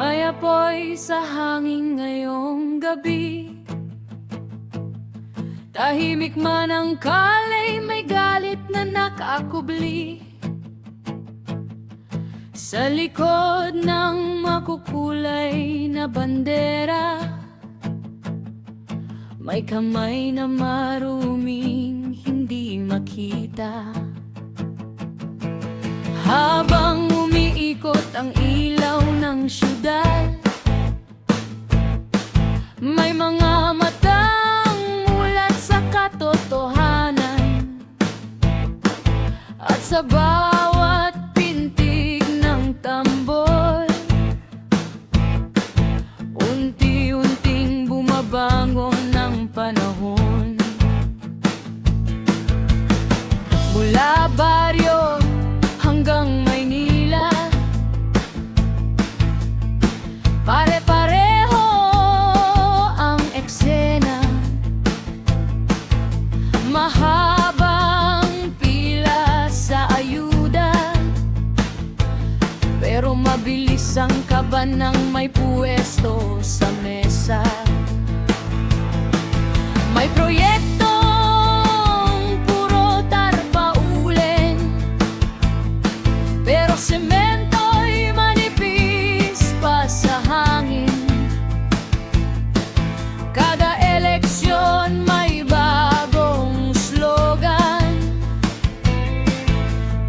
May apoy sa hangin ngayong gabi. Tahimik man ang kalay, may galit na nakakubli. Sa likod ng makukulay na bandera, may kamay na maruming hindi makita. Habang umiikot ang ilaw ng syudad, may mga matang mulat sa katotohanan. At sa bawat pintig ng tambol, unti-unting bumabangon ng panahon. Mula baryo hanggang Maynila, pare-pareho ang eksena. Mahabang pila sa ayuda, pero mabilis ang kaba ng may puwesto sa mesa. May proyektong puro tarpaulin, pero semento'y manipis pa sa hangin. Kada eleksyon may bagong slogan,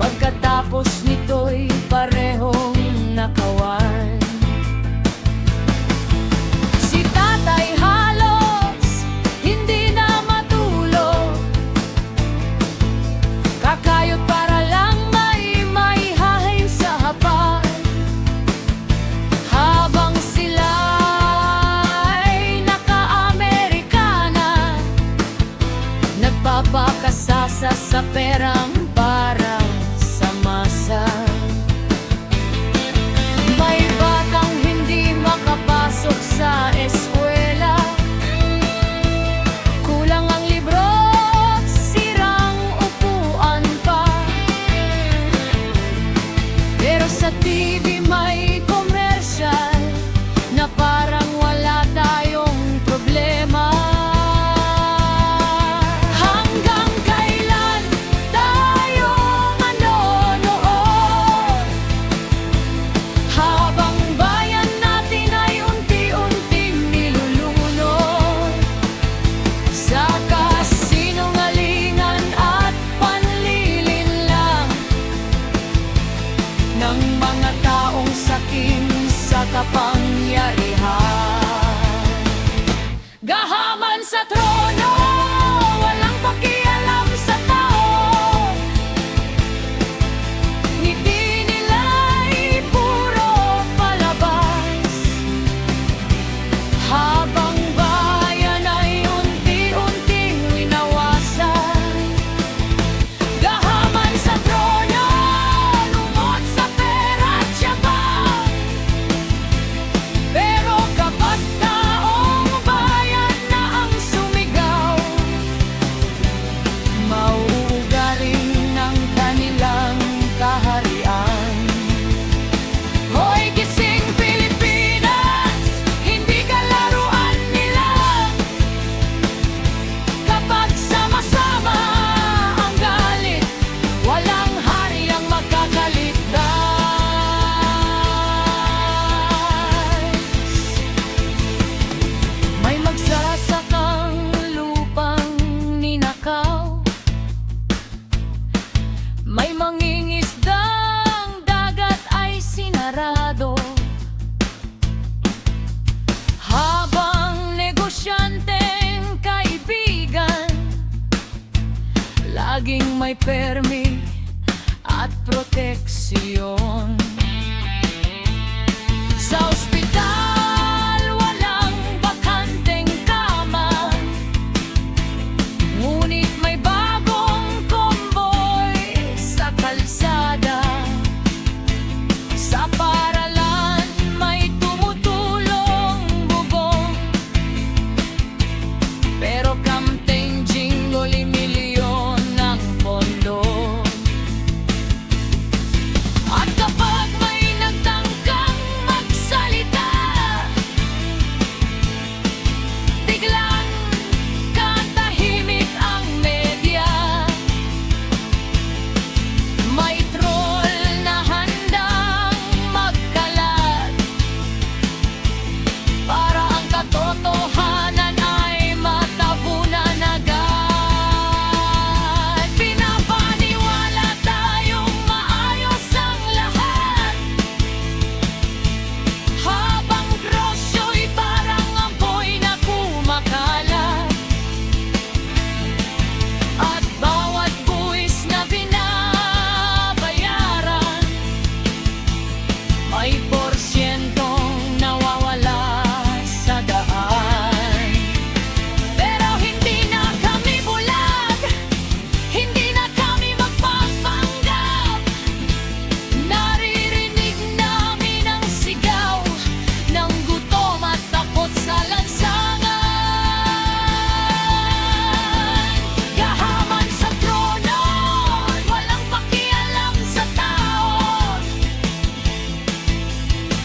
pagkatapos nito'y parehong nakawan. Si tatay halos hindi na matulog, kakayot para lang may maihain sa hapag. Habang sila'y naka-Amerikana, nagpapakasasa sa perang parang sa masa. May batang hindi makapasok sa eskwela, kulang ang libro, sirang upuan pa. Pero sa TV may commercial na parang wala tayong problema. Hanggang kailan tayo manonood habang bayan natin ay unti-unting nilulunod sa kasinungalingan at panlilinlang ng mga taong sakim sa kapangyarihan? Gahaman sa trono, walang pakialam sa tao. Ngiti nila'y puro palabas, habang bayan ay unti-unting winawasan. Gahaman sa trono, lumot sa pera at siyabang, pero kapag taong bayan na ang sumigaw, mauugarin ng kanilang kaharian. Hoy gising Pilipinas, hindi ka laruan nila. Kapag sama-sama ang galit, walang hari ang magkakaligtas. May magsasakang lupang ninakaw, may mangingisdang dagat ay sinarado, habang negosyanteng kaibigan laging may permi at proteksyon. Sa ospital walang bakanteng kama, ngunit may bagong convoy sa kalsada. Sa paaralan may tumutulong bubong, pero campaign jingle milyon ng pondo. At kapag May porsyentong nawawala sa daan. Pero hindi na kami bulag, hindi na kami magpapanggap. Naririnig namin ang sigaw ng gutom at takot sa lansangan. Gahaman sa trono, walang pakialam sa tao.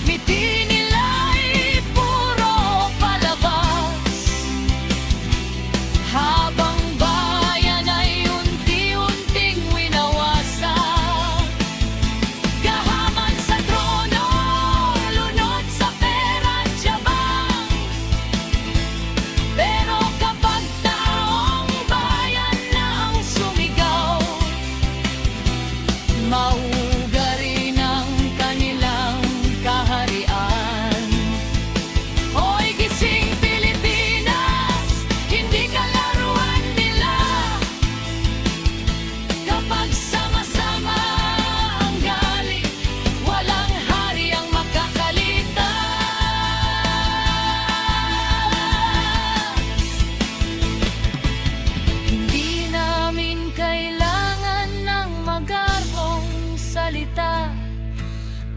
Ngiti nila'y puro palabas, habang bayan ay unti-unting winawasak. Gahaman sa trono, lunod sa pera at yabang. Pero kapag taong bayan na ang sumigaw, maugari ng kanilang kaharian. Hoy gising Pilipinas, hindi ka laruan nila. Kapag sama-sama ang galing, walang hari ang makakalitas. Hindi namin kailangan ng magarbong salita,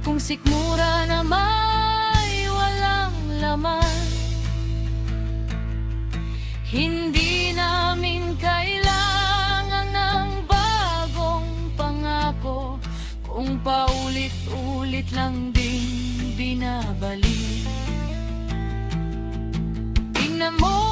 kung sikmura na may walang laman. Hindi namin kailangan ng bagong pangako, kung paulit-ulit lang din binabalik. Tingnan mo